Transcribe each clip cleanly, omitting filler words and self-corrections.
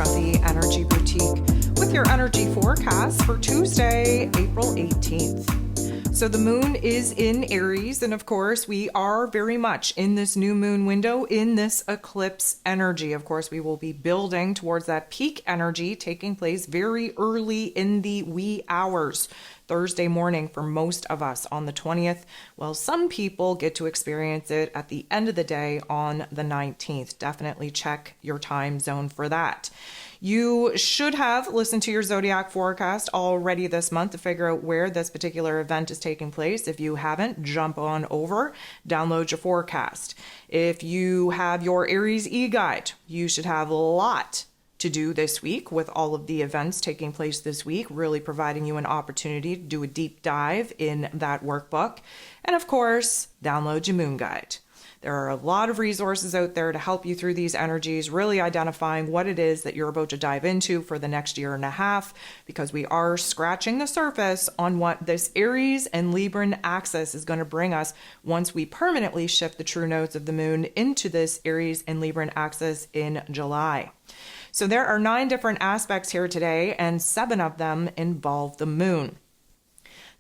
from the Energy Boutique with your energy forecast for Tuesday, April 18th. So the moon is in Aries, and of course, we are very much in this new moon window, in this eclipse energy. Of course, we will be building towards that peak energy taking place very early in the wee hours. Thursday morning for most of us on the 20th, while some people get to experience it at the end of the day on the 19th. Definitely check your time zone for that. You should have listened to your zodiac forecast already this month to figure out where this particular event is taking place. If you haven't, jump on over, download your forecast. If you have your Aries e-guide, you should have a lot to do this week with all of the events taking place this week, really providing you an opportunity to do a deep dive in that workbook. And of course, download your moon guide. There are a lot of resources out there to help you through these energies, really identifying what it is that you're about to dive into for the next year and a half, because we are scratching the surface on what this Aries and Libran axis is going to bring us once we permanently shift the true nodes of the moon into this Aries and Libran axis in July. So there are 9 different aspects here today, and 7 of them involve the moon.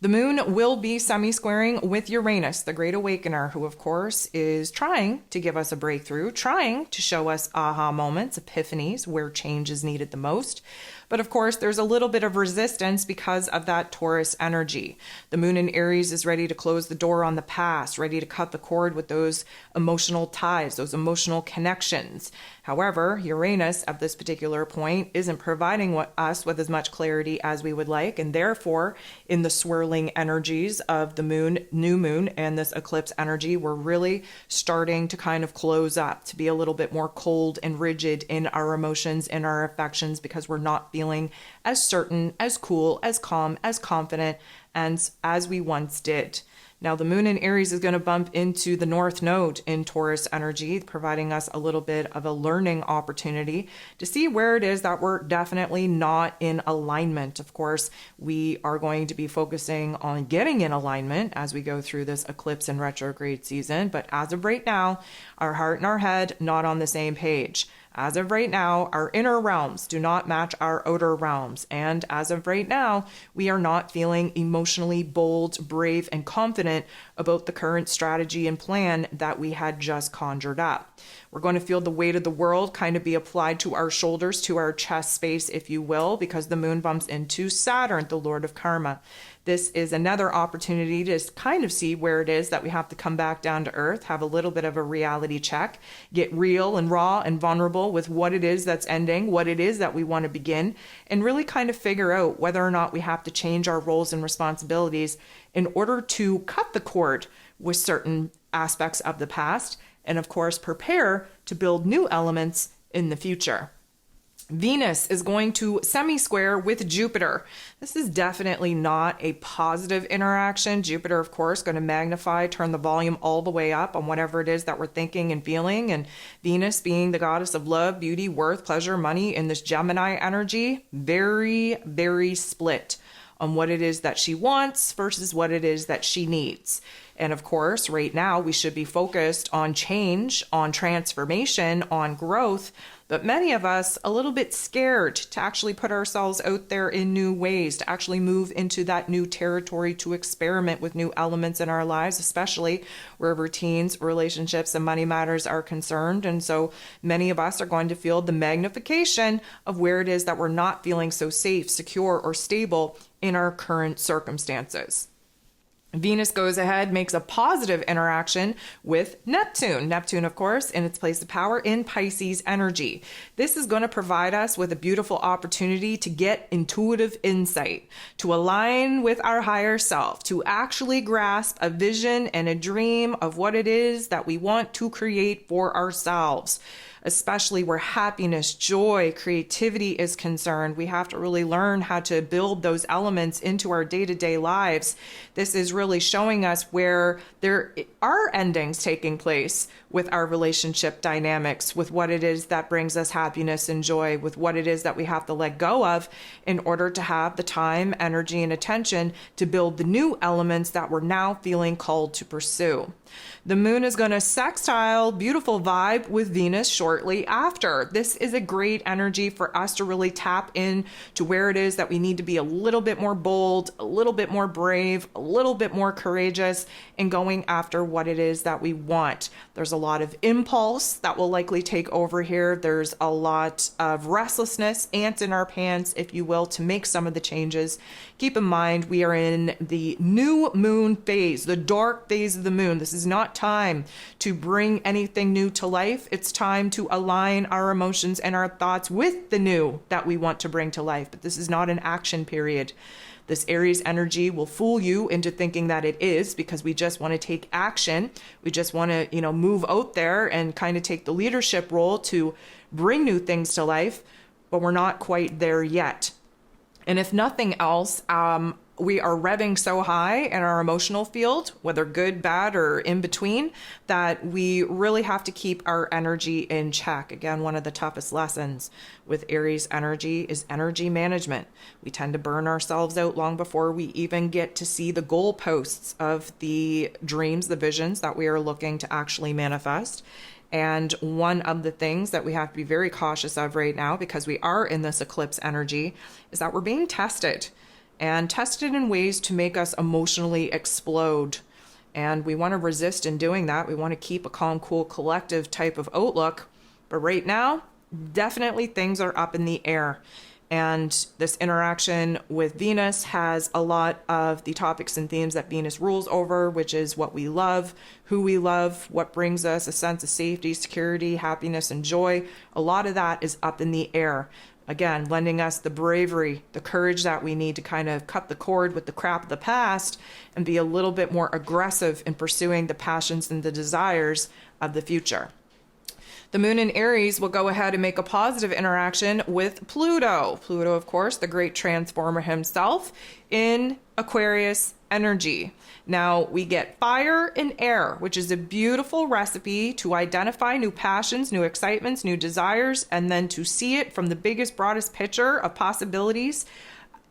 The moon will be semi-squaring with Uranus, the Great Awakener, who of course is trying to give us a breakthrough, trying to show us aha moments, epiphanies, where change is needed the most. But of course, there's a little bit of resistance because of that Taurus energy. The moon in Aries is ready to close the door on the past, ready to cut the cord with those emotional ties, those emotional connections. However, Uranus at this particular point isn't providing us with as much clarity as we would like, and therefore, in the swirling energies of the moon, new moon, and this eclipse energy, we're really starting to kind of close up, to be a little bit more cold and rigid in our emotions and our affections, because we're not feeling as certain, as cool, as calm, as confident, and as we once did. Now, the moon in Aries is going to bump into the North Node in Taurus energy, providing us a little bit of a learning opportunity to see where it is that we're definitely not in alignment. Of course, we are going to be focusing on getting in alignment as we go through this eclipse and retrograde season. But as of right now, our heart and our head not on the same page. As of right now, our inner realms do not match our outer realms. And as of right now, we are not feeling emotionally bold, brave, and confident about the current strategy and plan that we had just conjured up. We're going to feel the weight of the world kind of be applied to our shoulders, to our chest space, if you will, because the moon bumps into Saturn, the Lord of Karma. This is another opportunity to kind of see where it is that we have to come back down to earth, have a little bit of a reality check, get real and raw and vulnerable with what it is that's ending, what it is that we want to begin, and really kind of figure out whether or not we have to change our roles and responsibilities in order to cut the cord with certain aspects of the past, and of course prepare to build new elements in the future. Venus is going to semi-square with Jupiter. This is definitely not a positive interaction. Jupiter, of course, going to magnify, turn the volume all the way up on whatever it is that we're thinking and feeling. And Venus, being the goddess of love, beauty, worth, pleasure, money, in this Gemini energy, very, very split on what it is that she wants versus what it is that she needs. And of course, right now, we should be focused on change, on transformation, on growth, but many of us a little bit scared to actually put ourselves out there in new ways, to actually move into that new territory, to experiment with new elements in our lives, especially where routines, relationships, and money matters are concerned. And so many of us are going to feel the magnification of where it is that we're not feeling so safe, secure, or stable in our current circumstances. Venus goes ahead, makes a positive interaction with Neptune. Neptune, of course, in its place of power in Pisces energy. This is going to provide us with a beautiful opportunity to get intuitive insight, to align with our higher self, to actually grasp a vision and a dream of what it is that we want to create for ourselves. Especially where happiness, joy, creativity is concerned. We have to really learn how to build those elements into our day-to-day lives. This is really showing us where there are endings taking place with our relationship dynamics, with what it is that brings us happiness and joy, with what it is that we have to let go of in order to have the time, energy, and attention to build the new elements that we're now feeling called to pursue. The moon is going to sextile, beautiful vibe with Venus shortly after. This is a great energy for us to really tap in to where it is that we need to be a little bit more bold, a little bit more brave, a little bit more courageous in going after what it is that we want. There's a lot of impulse that will likely take over here. There's a lot of restlessness, ants in our pants, if you will, to make some of the changes. Keep in mind, we are in the new moon phase, the dark phase of the moon. This is not time to bring anything new to life. It's time to align our emotions and our thoughts with the new that we want to bring to life. But this is not an action period. This Aries energy will fool you into thinking that it is, because we just want to take action. We just want to, move out there and kind of take the leadership role to bring new things to life, but we're not quite there yet. And if nothing else, we are revving so high in our emotional field, whether good, bad, or in between, that we really have to keep our energy in check. Again, one of the toughest lessons with Aries energy is energy management. We tend to burn ourselves out long before we even get to see the goalposts of the dreams, the visions that we are looking to actually manifest. And one of the things that we have to be very cautious of right now, because we are in this eclipse energy, is that we're being tested. And tested in ways to make us emotionally explode. And we want to resist in doing that. We want to keep a calm, cool, collective type of outlook. But right now, definitely things are up in the air. And this interaction with Venus has a lot of the topics and themes that Venus rules over, which is what we love, who we love, what brings us a sense of safety, security, happiness, and joy. A lot of that is up in the air. Again, lending us the bravery, the courage that we need to kind of cut the cord with the crap of the past and be a little bit more aggressive in pursuing the passions and the desires of the future. The moon in Aries will go ahead and make a positive interaction with Pluto. Pluto, of course, the great transformer himself, in Aquarius energy. Now, we get fire and air, which is a beautiful recipe to identify new passions, new excitements, new desires, and then to see it from the biggest, broadest picture of possibilities,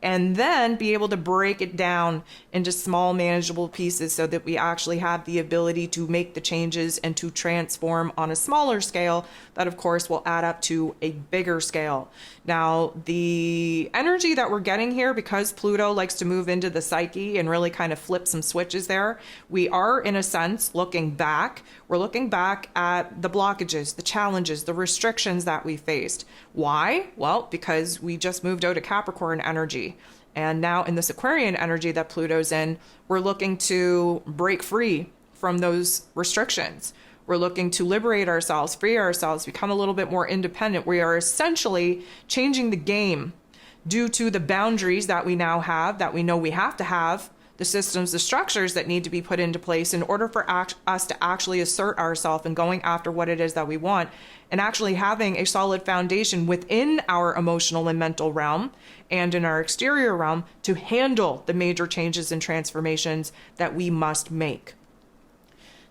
and then be able to break it down into small, manageable pieces so that we actually have the ability to make the changes and to transform on a smaller scale that, of course, will add up to a bigger scale. Now, the energy that we're getting here, because Pluto likes to move into the psyche and really kind of flip some switches there, we are, in a sense, looking back. We're looking back at the blockages, the challenges, the restrictions that we faced. Why? Well, because we just moved out of Capricorn energy. And now in this Aquarian energy that Pluto's in, we're looking to break free from those restrictions. We're looking to liberate ourselves, free ourselves, become a little bit more independent. We are essentially changing the game due to the boundaries that we now have, that we know we have to have, the systems, the structures that need to be put into place in order for us to actually assert ourselves and going after what it is that we want, and actually having a solid foundation within our emotional and mental realm and in our exterior realm to handle the major changes and transformations that we must make.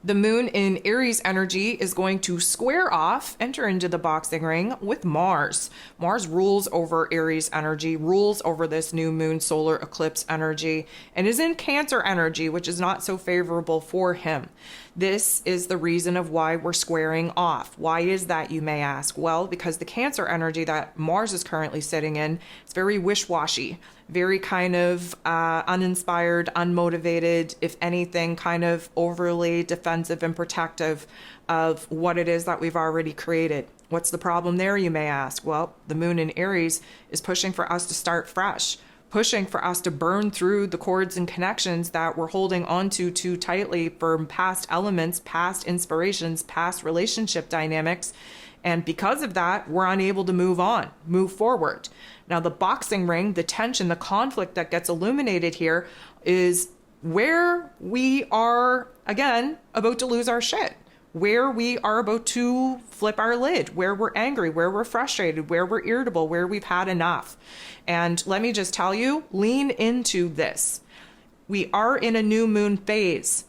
The moon in Aries energy is going to square off, enter into the boxing ring with Mars. Mars rules over Aries energy, rules over this new moon solar eclipse energy, and is in Cancer energy, which is not so favorable for him. This is the reason of why we're squaring off. Why is that, you may ask? Well, because the Cancer energy that Mars is currently sitting in, it's very wish-washy, very kind of uninspired, unmotivated, if anything, kind of overly defensive and protective of what it is that we've already created. What's the problem there, you may ask? Well, the moon in Aries is pushing for us to start fresh, pushing for us to burn through the cords and connections that we're holding onto too tightly from past elements, past inspirations, past relationship dynamics. And because of that, we're unable to move on, move forward. Now, the boxing ring, the tension, the conflict that gets illuminated here is where we are, again, about to lose our shit, where we are about to flip our lid, where we're angry, where we're frustrated, where we're irritable, where we've had enough. And let me just tell you, lean into this. We are in a new moon phase.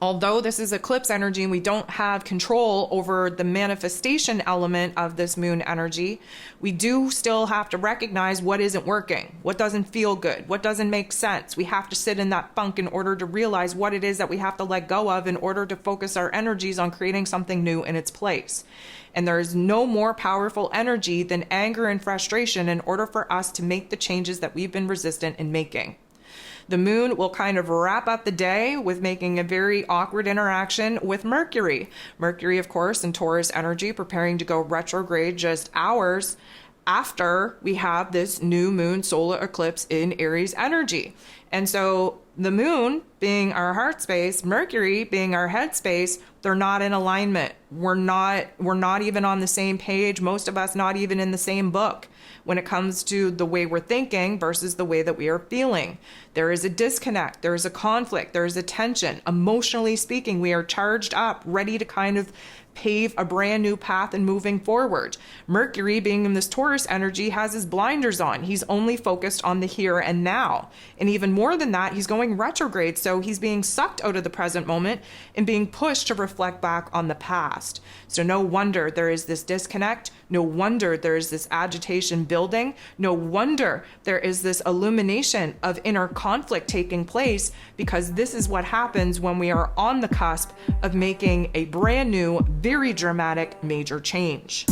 although this is eclipse energy and we don't have control over the manifestation element of this moon energy, we do still have to recognize what isn't working, what doesn't feel good, what doesn't make sense. We have to sit in that funk in order to realize what it is that we have to let go of in order to focus our energies on creating something new in its place. And there is no more powerful energy than anger and frustration in order for us to make the changes that we've been resistant in making. The moon will kind of wrap up the day with making a very awkward interaction with Mercury. Mercury, of course, in Taurus energy, preparing to go retrograde just hours after we have this new moon solar eclipse in Aries energy. And so the moon being our heart space, Mercury being our head space, they're not in alignment. We're not even on the same page. Most of us not even in the same book when it comes to the way we're thinking versus the way that we are feeling. There is a disconnect. There is a conflict. There is a tension. Emotionally speaking, we are charged up, ready to kind of pave a brand new path and moving forward. Mercury, being in this Taurus energy, has his blinders on. He's only focused on the here and now. And even more than that, he's going retrograde. So he's being sucked out of the present moment and being pushed to reflect back on the past. So no wonder there is this disconnect. No wonder there is this agitation building. No wonder there is this illumination of inner conflict taking place, because this is what happens when we are on the cusp of making a brand new, very dramatic, major change.